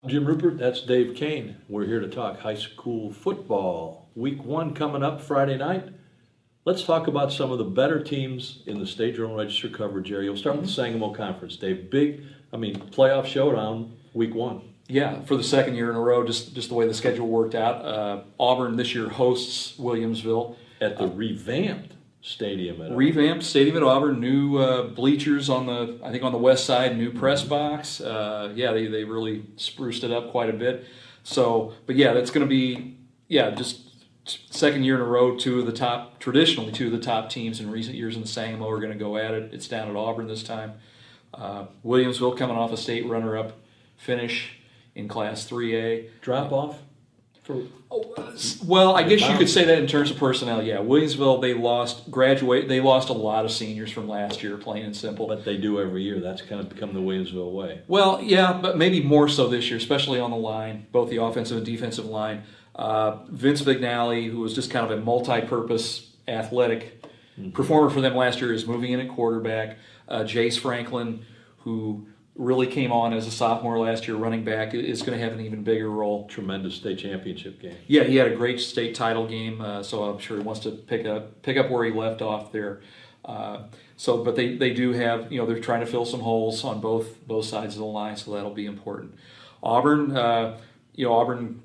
Jim Ruppert, that's Dave Kane. We're here to talk high school football. Week 1 coming up Friday night. Let's talk about some of the better teams in the State Journal Register coverage area. We'll start with the Sangamo Conference. Dave, playoff showdown week 1. Yeah, for the second year in a row, just the way the schedule worked out. Auburn this year hosts Williamsville. At the revamped stadium at Auburn. New bleachers on the west side, new press box. They really spruced it up quite a bit. So, but yeah, that's going to be just second year in a row. Traditionally two of the top teams in recent years in the Sangamo are going to go at it. It's down at Auburn this time. Williamsville coming off a state runner-up finish in Class 3A. Drop off? Well, I guess you could say that in terms of personnel. Yeah, Williamsville, they lost a lot of seniors from last year, plain and simple. But they do every year. That's kind of become the Williamsville way. Well, yeah, but maybe more so this year, especially on the line, both the offensive and defensive line. Vince Vignali, who was just kind of a multi-purpose athletic performer for them last year, is moving in at quarterback. Jace Franklin, who really came on as a sophomore last year, running back, is going to have an even bigger role. Tremendous state championship game. Yeah, he had a great state title game, so I'm sure he wants to pick up where he left off there. But they do have, they're trying to fill some holes on both sides of the line, so that'll be important. Auburn, Auburn,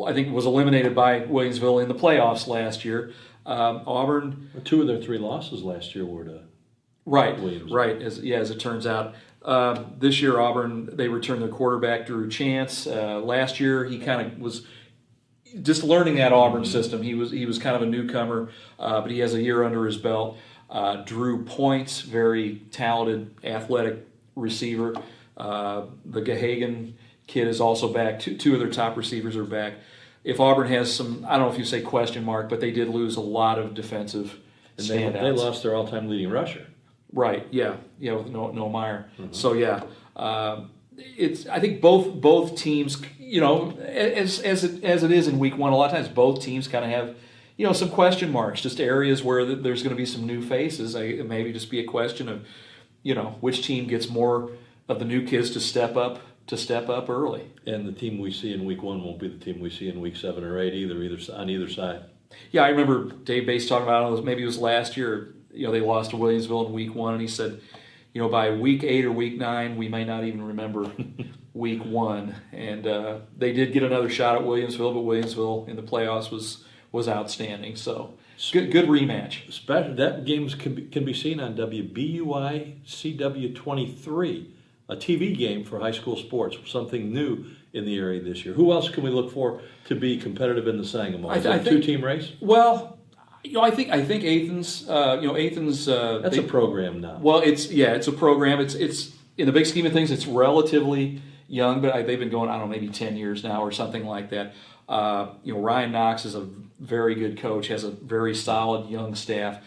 I think was eliminated by Williamsville in the playoffs last year. Auburn, 2 of their 3 losses last year were to Williamsville. Right. As it turns out. This year, Auburn, they returned their quarterback, Drew Chance. Last year, he kind of was just learning that Auburn system. He was kind of a newcomer, but he has a year under his belt. Drew Points, very talented, athletic receiver. The Gahagan kid is also back. Two of their top receivers are back. If Auburn has some, I don't know if you say question mark, but they did lose a lot of defensive standouts. They lost their all-time leading rusher. Right. Yeah. With Noah Meyer. So it's. I think both teams. As it is in week 1, a lot of times both teams kind of have, some question marks, just areas where there's going to be some new faces. It maybe just be a question of, which team gets more of the new kids to step up early. And the team we see in week 1 won't be the team we see in week 7 or 8 either on either side. Yeah, I remember Dave Bates talking about it. Maybe it was last year. They lost to Williamsville in week 1, and he said, by week 8 or week 9, we may not even remember week 1. And they did get another shot at Williamsville, but Williamsville in the playoffs was outstanding. So good rematch. That game can be seen on WBUI CW23, a TV game for high school sports, something new in the area this year. Who else can we look for to be competitive in the Sangamo? Is it a 2-team race? Well, I think Athens. Athens. That's a program now. Well, it's a program. It's in the big scheme of things, it's relatively young, but they've been going, I don't know, maybe 10 years now or something like that. Ryan Knox is a very good coach, has a very solid young staff.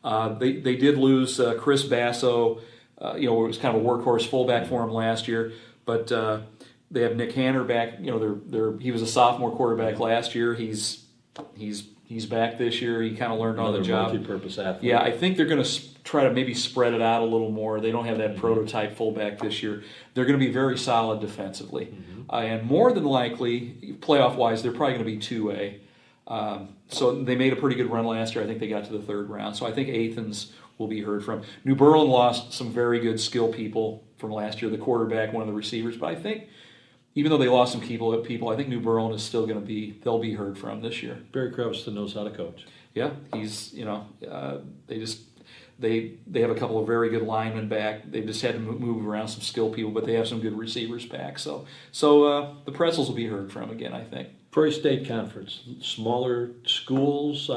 They did lose Chris Basso. It was kind of a workhorse fullback for him last year, but they have Nick Hanner back. He was a sophomore quarterback last year. He's back this year. He kind of learned on the job. Multi-purpose athlete. Yeah, I think they're going to try to maybe spread it out a little more. They don't have that prototype fullback this year. They're going to be very solid defensively. And more than likely, playoff-wise, they're probably going to be 2A. So they made a pretty good run last year. I think they got to the 3rd round. So I think Athens will be heard from. New Berlin lost some very good skill people from last year, the quarterback, one of the receivers. But I think even though they lost some people, I think New Berlin is still going to they'll be heard from this year. Barry Crevston knows how to coach. Yeah, he's, they have a couple of very good linemen back. They've just had to move around some skill people, but they have some good receivers back. So the Pretzels will be heard from again, I think. Prairie State Conference, smaller schools,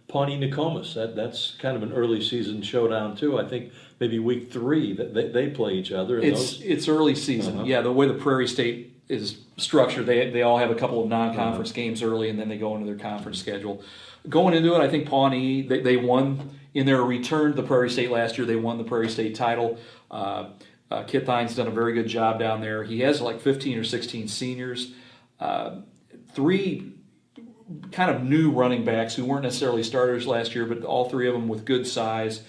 Pawnee Nokomis. That's kind of an early season showdown too. I think maybe week 3 that they play each other. It's early season. Yeah, the way the Prairie State is structured, they all have a couple of non-conference games early, and then they go into their conference schedule. Going into it, I think Pawnee, they won in their return to the Prairie State last year. They won the Prairie State title. Kit Thine's done a very good job down there. He has like 15 or 16 seniors. 3 kind of new running backs who weren't necessarily starters last year, but all 3 of them with good size.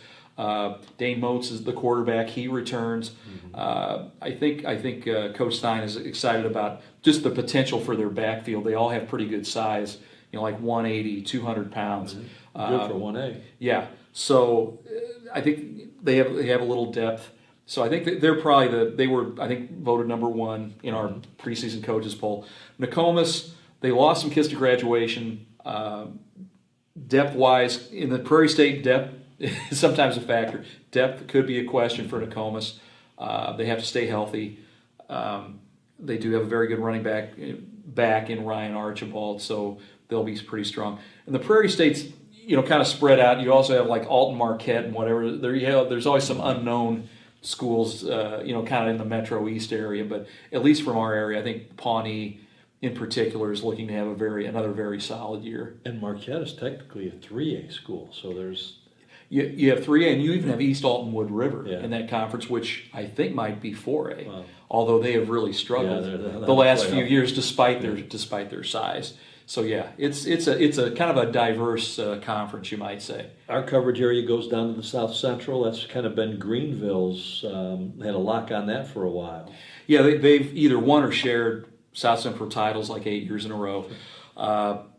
Dane Moats is the quarterback. He returns. I think Coach Stein is excited about just the potential for their backfield. They all have pretty good size, like 180, 200 pounds. Good for 1A. Yeah. So I think they have a little depth. So I think that they're probably they were voted number 1 in our preseason coaches poll. Nokomis, they lost some kids to graduation. Depth-wise, in the Prairie State, depth is sometimes a factor. Depth could be a question for Nokomis. They have to stay healthy. They do have a very good running back in Ryan Archibald, so they'll be pretty strong. And the Prairie State's kind of spread out. You also have like Alton Marquette and whatever. There's always some unknown schools, kind of in the Metro East area. But at least from our area, I think Pawnee in particular is looking to have another very solid year. And Marquette is technically a 3A school, so there's... You have 3A, and you even have East Alton Wood River in that conference, which I think might be 4A. Wow. Although they have really struggled the last few years despite their size. So yeah, it's a kind of a diverse conference, you might say. Our coverage area goes down to the South Central. That's kind of been Greenville's. Had a lock on that for a while. Yeah, they've either won or shared South Central titles like 8 years in a row.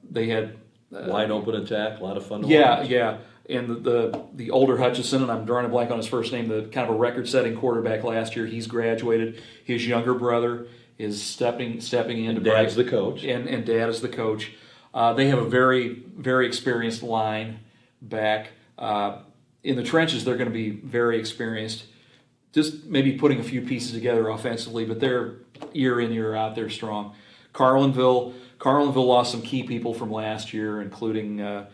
They had wide open attack, a lot of fun to watch. Yeah. And the older Hutchison, and I'm drawing a blank on his first name, the kind of a record-setting quarterback last year, he's graduated. His younger brother is stepping in. And Dad's the coach. And Dad is the coach. They have a very, very experienced line back. In the trenches, they're going to be very experienced. Just maybe putting a few pieces together offensively, but they're year in, year out, they're strong. Carlinville lost some key people from last year, including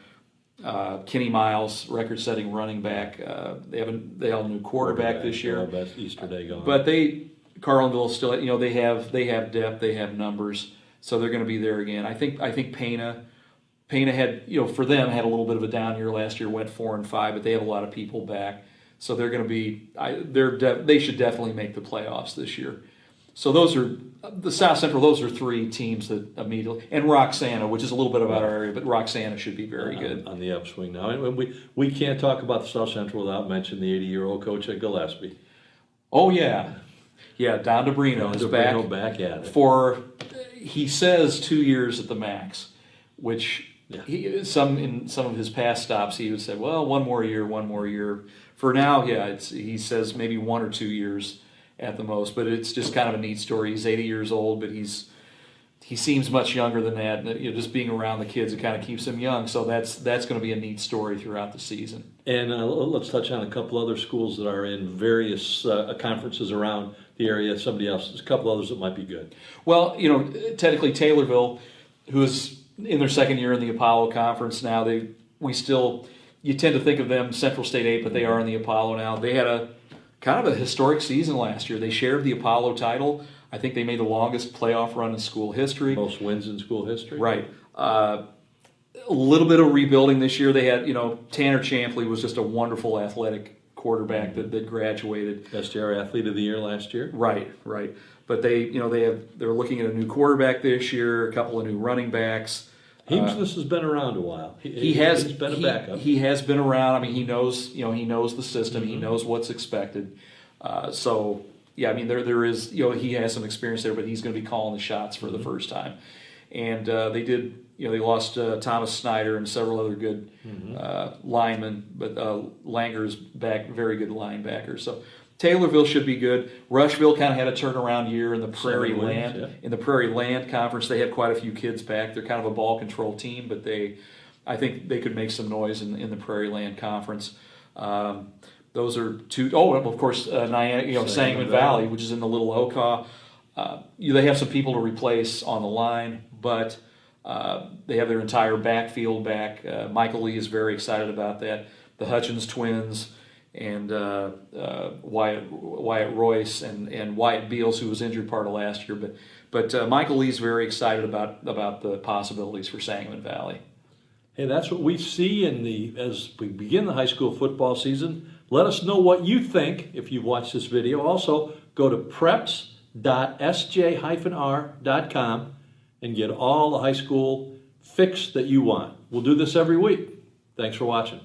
Kenny Miles, record-setting running back. They have a new quarterback this year. Best Easter Day gone. But Carlinville still, they have depth, they have numbers, so they're going to be there again. I think Pana had, for them, had a little bit of a down year last year, went 4-5, but they have a lot of people back, so they're going to be. They should definitely make the playoffs this year. So those are the South Central. Those are 3 teams that immediately, and Roxana, which is a little bit about our area, but Roxana should be very good on the upswing now. And we can't talk about the South Central without mentioning the 80-year-old coach at Gillespie. Oh yeah, Don DeBrino is back at it. He says 2 years at the max, which in some of his past stops he would say, well, one more year. For now, he says maybe 1 or 2 years at the most, but it's just kind of a neat story. He's 80 years old, but he seems much younger than that. And, just being around the kids, it kind of keeps him young. So that's going to be a neat story throughout the season. And let's touch on a couple other schools that are in various conferences around the area. There's a couple others that might be good. Well, technically Taylorville, who is in their second year in the Apollo Conference now, you tend to think of them Central State 8, but they are in the Apollo now. They had a kind of a historic season last year. They shared the Apollo title. I think they made the longest playoff run in school history. Most wins in school history. Right. A little bit of rebuilding this year. They had, Tanner Champley was just a wonderful athletic quarterback that graduated. SDR Athlete of the Year last year. Right. But they're looking at a new quarterback this year, a couple of new running backs. This has been around a while. He's been a backup. He has been around. I mean, he knows the system. Mm-hmm. He knows what's expected. There is, he has some experience there, but he's going to be calling the shots for the first time. And they lost Thomas Snyder and several other good linemen, but Langer's back, very good linebacker. So Taylorville should be good. Rushville kind of had a turnaround year in the Prairie Land. Yeah. In the Prairie Land Conference, they had quite a few kids back. They're kind of a ball control team, but I think they could make some noise in the Prairie Land Conference. Those are 2. Oh, of course, Sangamon Valley, which is in the Little Okaw. They have some people to replace on the line, but they have their entire backfield back. Michael Lee is very excited about that. The Hutchins twins and Wyatt Royce and Wyatt Beals, who was injured part of last year. But Michael Lee's very excited about the possibilities for Sangamon Valley. Hey, that's what we see as we begin the high school football season. Let us know what you think if you've watched this video. Also, go to preps.sj-r.com and get all the high school fix that you want. We'll do this every week. Thanks for watching.